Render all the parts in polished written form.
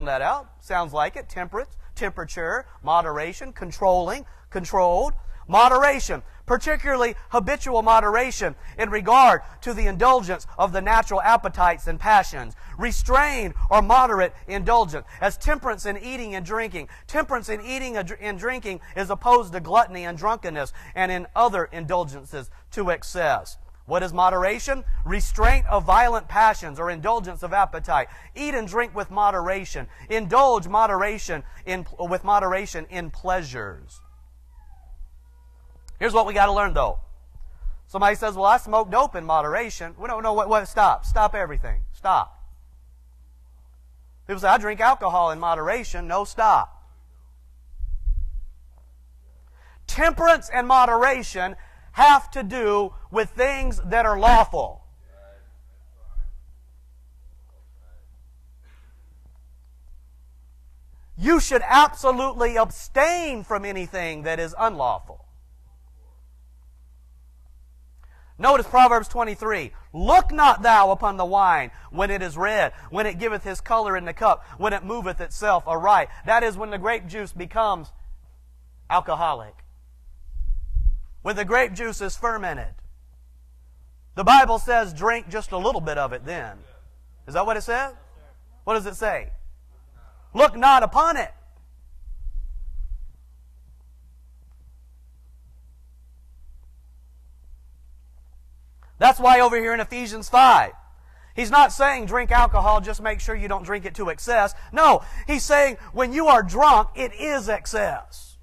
that out. Sounds like it. Temperate, temperature, moderation, controlling, controlled. Moderation, particularly habitual moderation in regard to the indulgence of the natural appetites and passions. Restrained or moderate indulgence, as temperance in eating and drinking. Temperance in eating and drinking is opposed to gluttony and drunkenness and in other indulgences to excess. What is moderation? Restraint of violent passions or indulgence of appetite. Eat and drink with moderation. Indulge with moderation in pleasures. Here's what we got to learn, though. Somebody says, well, I smoke dope in moderation. We don't know what. Stop. Stop everything. Stop. People say, I drink alcohol in moderation. No, stop. Temperance and moderation have to do with things that are lawful. You should absolutely abstain from anything that is unlawful. Notice Proverbs 23. Look not thou upon the wine when it is red, when it giveth his color in the cup, when it moveth itself aright. That is when the grape juice becomes alcoholic. When the grape juice is fermented. The Bible says drink just a little bit of it then. Is that what it says? What does it say? Look not upon it. That's why over here in Ephesians 5, he's not saying drink alcohol, just make sure you don't drink it to excess. No, he's saying when you are drunk, it is excess.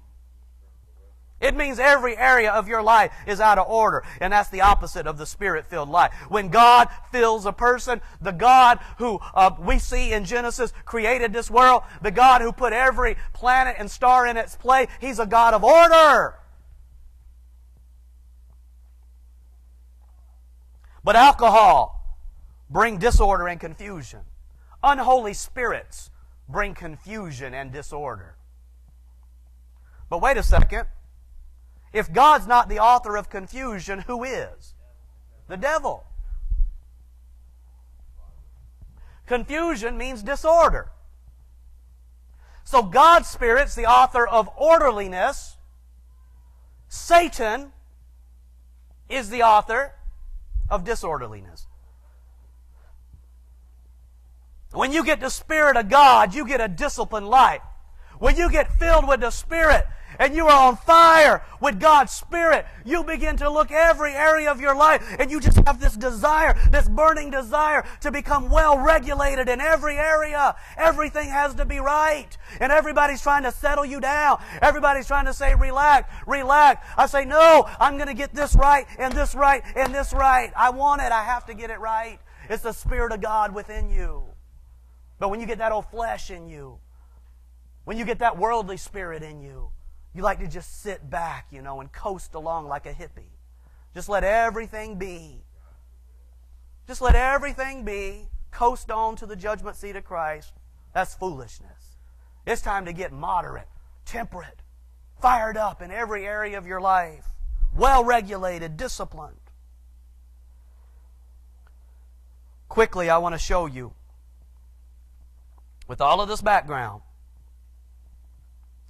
It means every area of your life is out of order. And that's the opposite of the Spirit-filled life. When God fills a person, the God who we see in Genesis created this world, the God who put every planet and star in its place, He's a God of order. But alcohol brings disorder and confusion. Unholy spirits bring confusion and disorder. But wait a second. If God's not the author of confusion, who is? The devil. Confusion means disorder. So God's Spirit's the author of orderliness. Satan is the author of disorderliness. When you get the Spirit of God, you get a disciplined life. When you get filled with the Spirit and you are on fire with God's Spirit, you begin to look every area of your life and you just have this desire, this burning desire to become well regulated in every area. Everything has to be right. And everybody's trying to settle you down. Everybody's trying to say, relax, relax. I say, no, I'm going to get this right and this right and this right. I want it. I have to get it right. It's the Spirit of God within you. But when you get that old flesh in you, when you get that worldly spirit in you, you like to just sit back, and coast along like a hippie. Just let everything be. Just let everything be. Coast on to the judgment seat of Christ. That's foolishness. It's time to get moderate, temperate, fired up in every area of your life. Well-regulated, disciplined. Quickly, I want to show you, with all of this background,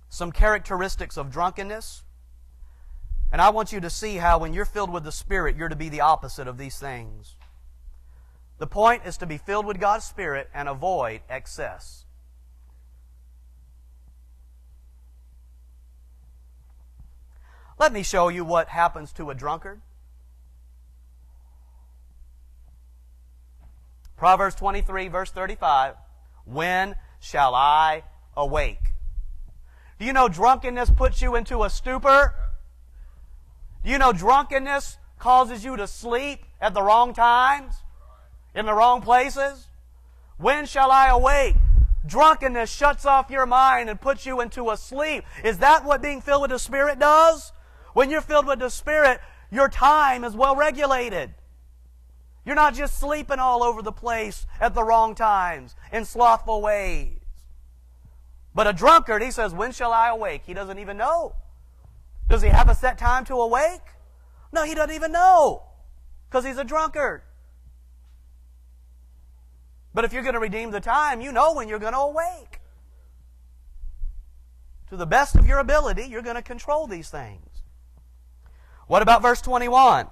some characteristics of drunkenness. And I want you to see how when you're filled with the Spirit, you're to be the opposite of these things. The point is to be filled with God's Spirit and avoid excess. Let me show you what happens to a drunkard. Proverbs 23, verse 35. When shall I awake? Do you know drunkenness puts you into a stupor? Do you know drunkenness causes you to sleep at the wrong times? In the wrong places? When shall I awake? Drunkenness shuts off your mind and puts you into a sleep. Is that what being filled with the Spirit does? When you're filled with the Spirit, your time is well regulated. You're not just sleeping all over the place at the wrong times in slothful ways. But a drunkard, he says, when shall I awake? He doesn't even know. Does he have a set time to awake? No, he doesn't even know, because he's a drunkard. But if you're going to redeem the time, you know when you're going to awake. To the best of your ability, you're going to control these things. What about verse 21?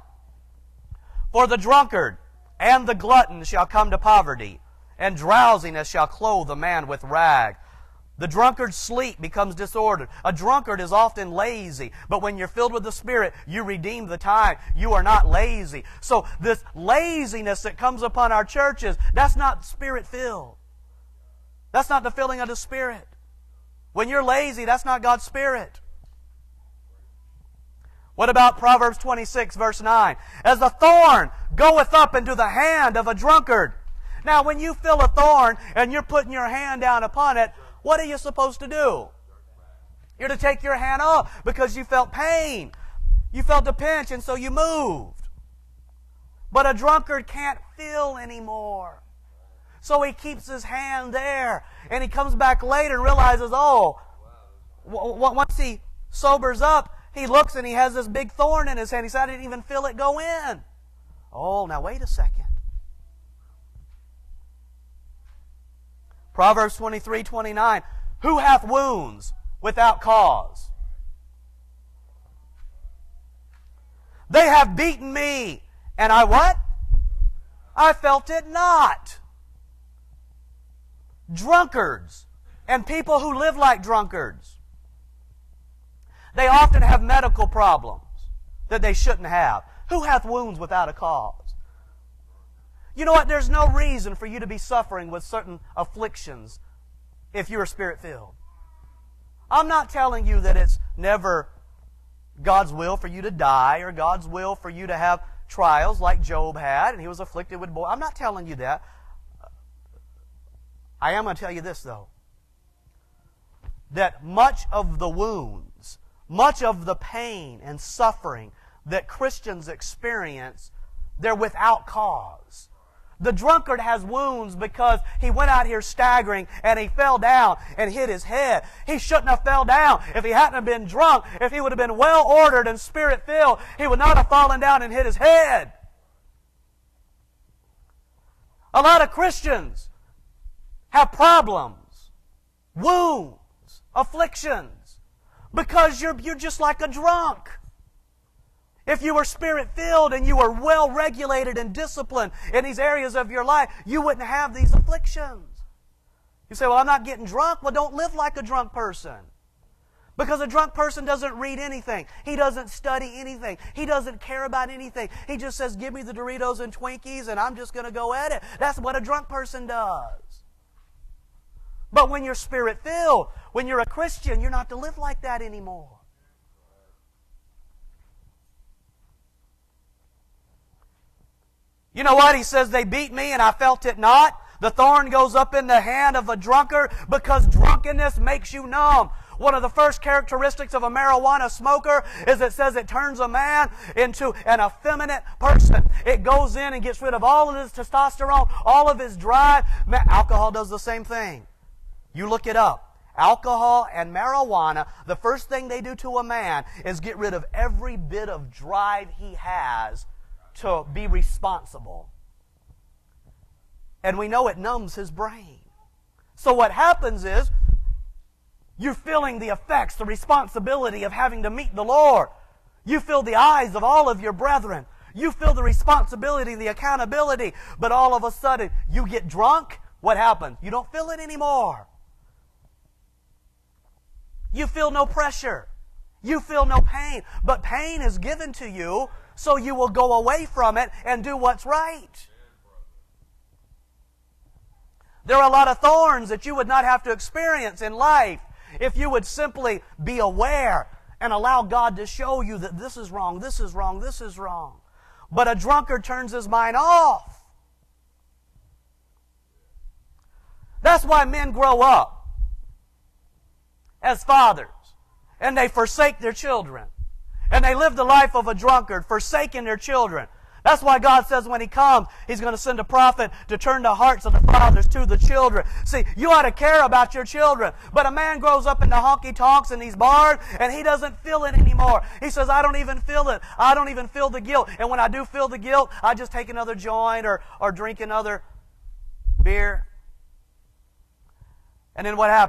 For the drunkard and the glutton shall come to poverty, and drowsiness shall clothe a man with rag. The drunkard's sleep becomes disordered. A drunkard is often lazy, but when you're filled with the Spirit, you redeem the time. You are not lazy. So this laziness that comes upon our churches, that's not Spirit-filled. That's not the filling of the Spirit. When you're lazy, that's not God's Spirit. What about Proverbs 26, verse 9? As a thorn goeth up into the hand of a drunkard. Now, when you feel a thorn and you're putting your hand down upon it, what are you supposed to do? You're to take your hand off because you felt pain. You felt a pinch, and so you moved. But a drunkard can't feel anymore. So he keeps his hand there, and he comes back later and realizes, once he sobers up, he looks and he has this big thorn in his hand. He said, I didn't even feel it go in. Oh, now wait a second. Proverbs 23:29. Who hath wounds without cause? They have beaten me, and I what? I felt it not. Drunkards and people who live like drunkards, they often have medical problems that they shouldn't have. Who hath wounds without a cause? You know what? There's no reason for you to be suffering with certain afflictions if you are Spirit-filled. I'm not telling you that it's never God's will for you to die or God's will for you to have trials like Job had and he was afflicted with boils. I'm not telling you that. I am going to tell you this, though, that much of the wounds, much of the pain and suffering that Christians experience, they're without cause. The drunkard has wounds because he went out here staggering and he fell down and hit his head. He shouldn't have fell down. If he hadn't have been drunk, if he would have been well-ordered and Spirit-filled, he would not have fallen down and hit his head. A lot of Christians have problems, wounds, afflictions, because you're just like a drunk. If you were Spirit-filled and you were well-regulated and disciplined in these areas of your life, you wouldn't have these afflictions. You say, well, I'm not getting drunk. Well, don't live like a drunk person. Because a drunk person doesn't read anything. He doesn't study anything. He doesn't care about anything. He just says, give me the Doritos and Twinkies and I'm just going to go at it. That's what a drunk person does. But when you're Spirit-filled, when you're a Christian, you're not to live like that anymore. You know what? He says, they beat me and I felt it not. The thorn goes up in the hand of a drunkard because drunkenness makes you numb. One of the first characteristics of a marijuana smoker is it says it turns a man into an effeminate person. It goes in and gets rid of all of his testosterone, all of his drive. Alcohol does the same thing. You look it up. Alcohol and marijuana, the first thing they do to a man is get rid of every bit of drive he has to be responsible. And we know it numbs his brain. So what happens is, you're feeling the effects, the responsibility of having to meet the Lord. You feel the eyes of all of your brethren. You feel the responsibility, the accountability. But all of a sudden, you get drunk. What happens? You don't feel it anymore. You feel no pressure. You feel no pain. But pain is given to you so you will go away from it and do what's right. There are a lot of thorns that you would not have to experience in life if you would simply be aware and allow God to show you that this is wrong, this is wrong, this is wrong. But a drunkard turns his mind off. That's why men grow up as fathers and they forsake their children. And they live the life of a drunkard, forsaking their children. That's why God says when He comes, He's going to send a prophet to turn the hearts of the fathers to the children. See, you ought to care about your children. But a man grows up in the honky-tonks in these bars, and he doesn't feel it anymore. He says, I don't even feel it. I don't even feel the guilt. And when I do feel the guilt, I just take another joint or drink another beer. And then what happens?